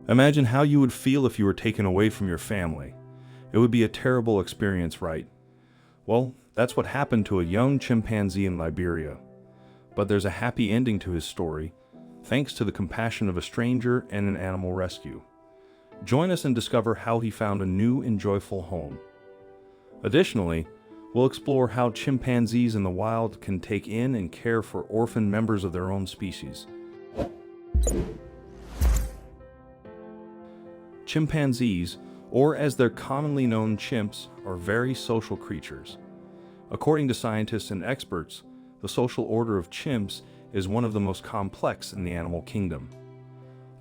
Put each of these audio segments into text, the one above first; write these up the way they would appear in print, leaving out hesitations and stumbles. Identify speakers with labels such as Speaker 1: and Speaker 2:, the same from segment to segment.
Speaker 1: Imagine how you would feel if you were taken away from your family. It would be a terrible experience, right? Well, that's what happened to a young chimpanzee in Liberia. But there's a happy ending to his story, thanks to the compassion of a stranger and an animal rescue. Join us and discover how he found a new and joyful home. Additionally, we'll explore how chimpanzees in the wild can take in and care for orphaned members of their own species. Chimpanzees, or as they're commonly known, chimps, are very social creatures. According to scientists and experts, the social order of chimps is one of the most complex in the animal kingdom.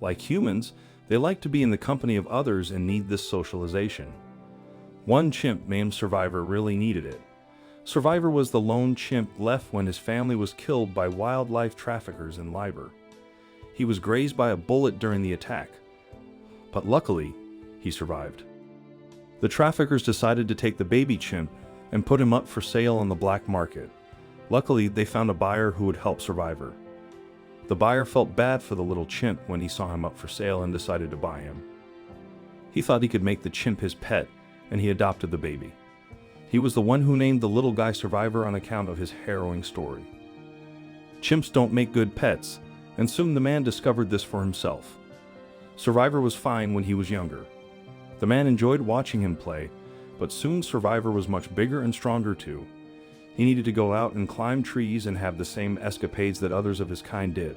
Speaker 1: Like humans, they like to be in the company of others and need this socialization. One chimp named Survivor really needed it. Survivor was the lone chimp left when his family was killed by wildlife traffickers in Liberia. He was grazed by a bullet during the attack, but luckily, he survived. The traffickers decided to take the baby chimp and put him up for sale on the black market. Luckily, they found a buyer who would help Survivor. The buyer felt bad for the little chimp when he saw him up for sale and decided to buy him. He thought he could make the chimp his pet, and he adopted the baby. He was the one who named the little guy Survivor on account of his harrowing story. Chimps don't make good pets, and soon the man discovered this for himself. Survivor was fine when he was younger. The man enjoyed watching him play, but soon Survivor was much bigger and stronger too. He needed to go out and climb trees and have the same escapades that others of his kind did.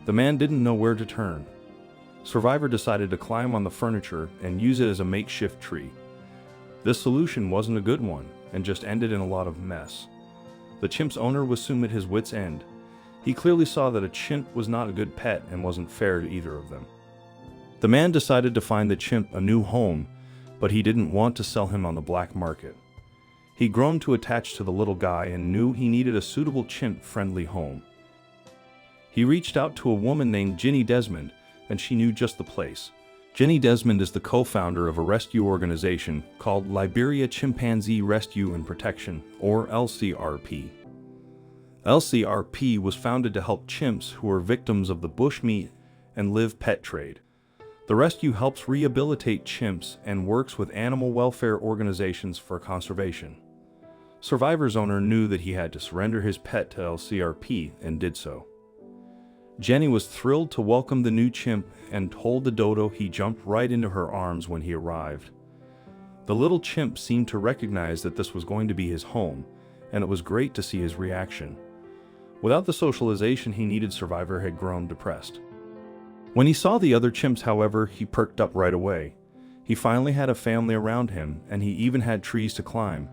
Speaker 1: The man didn't know where to turn. Survivor decided to climb on the furniture and use it as a makeshift tree. This solution wasn't a good one and just ended in a lot of mess. The chimp's owner was soon at his wit's end. He clearly saw that a chimp was not a good pet and wasn't fair to either of them. The man decided to find the chimp a new home, but he didn't want to sell him on the black market. He'd grown to attach to the little guy and knew he needed a suitable chimp-friendly home. He reached out to a woman named Ginny Desmond, and she knew just the place. Ginny Desmond is the co-founder of a rescue organization called Liberia Chimpanzee Rescue and Protection, or LCRP. LCRP was founded to help chimps who are victims of the bushmeat and live pet trade. The rescue helps rehabilitate chimps and works with animal welfare organizations for conservation. Survivor's owner knew that he had to surrender his pet to LCRP and did so. Jenny was thrilled to welcome the new chimp and told the dodo he jumped right into her arms when he arrived. The little chimp seemed to recognize that this was going to be his home, and it was great to see his reaction. Without the socialization he needed, Survivor had grown depressed. When he saw the other chimps, however, he perked up right away. He finally had a family around him, and he even had trees to climb.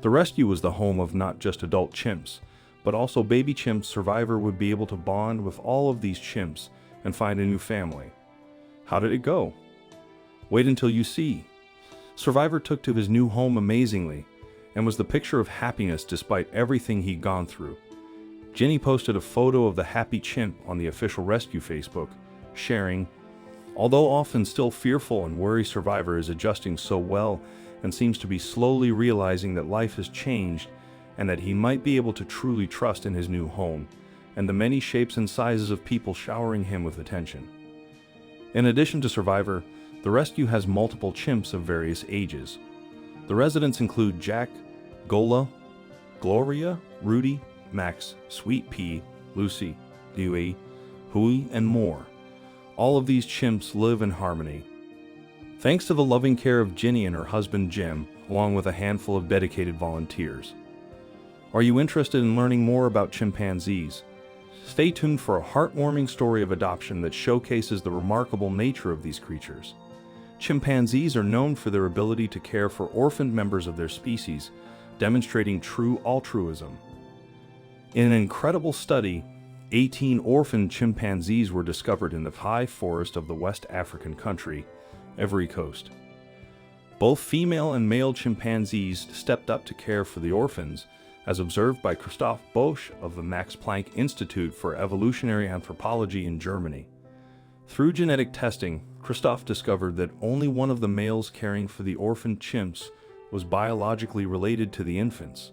Speaker 1: The rescue was the home of not just adult chimps, but also baby chimps. Survivor would be able to bond with all of these chimps and find a new family. How did it go? Wait until you see. Survivor took to his new home amazingly, and was the picture of happiness despite everything he'd gone through. Jenny posted a photo of the happy chimp on the official rescue Facebook, sharing, "Although often still fearful and worry, Survivor is adjusting so well and seems to be slowly realizing that life has changed and that he might be able to truly trust in his new home and the many shapes and sizes of people showering him with attention." In addition to Survivor, the rescue has multiple chimps of various ages. The residents include Jack, Gola, Gloria, Rudy, Max, Sweet Pea, Lucy, Dewey, Hui, and more. All of these chimps live in harmony. Thanks to the loving care of Ginny and her husband Jim, along with a handful of dedicated volunteers. Are you interested in learning more about chimpanzees? Stay tuned for a heartwarming story of adoption that showcases the remarkable nature of these creatures. Chimpanzees are known for their ability to care for orphaned members of their species, demonstrating true altruism. In an incredible study, 18 orphaned chimpanzees were discovered in the high forest of the West African country, Ivory Coast. Both female and male chimpanzees stepped up to care for the orphans, as observed by Christoph Bosch of the Max Planck Institute for Evolutionary Anthropology in Germany. Through genetic testing, Christoph discovered that only one of the males caring for the orphaned chimps was biologically related to the infants.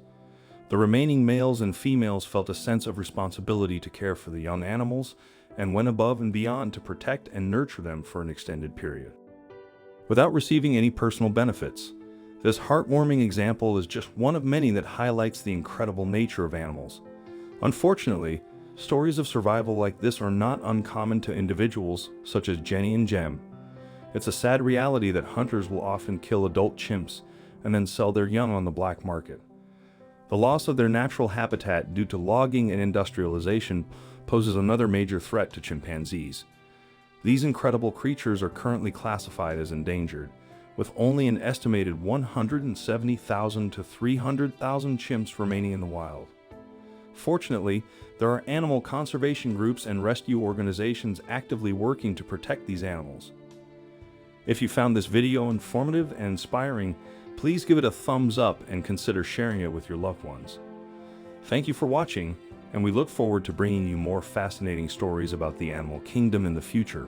Speaker 1: The remaining males and females felt a sense of responsibility to care for the young animals and went above and beyond to protect and nurture them for an extended period. Without receiving any personal benefits, this heartwarming example is just one of many that highlights the incredible nature of animals. Unfortunately, stories of survival like this are not uncommon to individuals such as Jenny and Jem. It's a sad reality that hunters will often kill adult chimps and then sell their young on the black market. The loss of their natural habitat due to logging and industrialization poses another major threat to chimpanzees. These incredible creatures are currently classified as endangered, with only an estimated 170,000 to 300,000 chimps remaining in the wild. Fortunately, there are animal conservation groups and rescue organizations actively working to protect these animals. If you found this video informative and inspiring, please give it a thumbs up and consider sharing it with your loved ones. Thank you for watching, and we look forward to bringing you more fascinating stories about the animal kingdom in the future.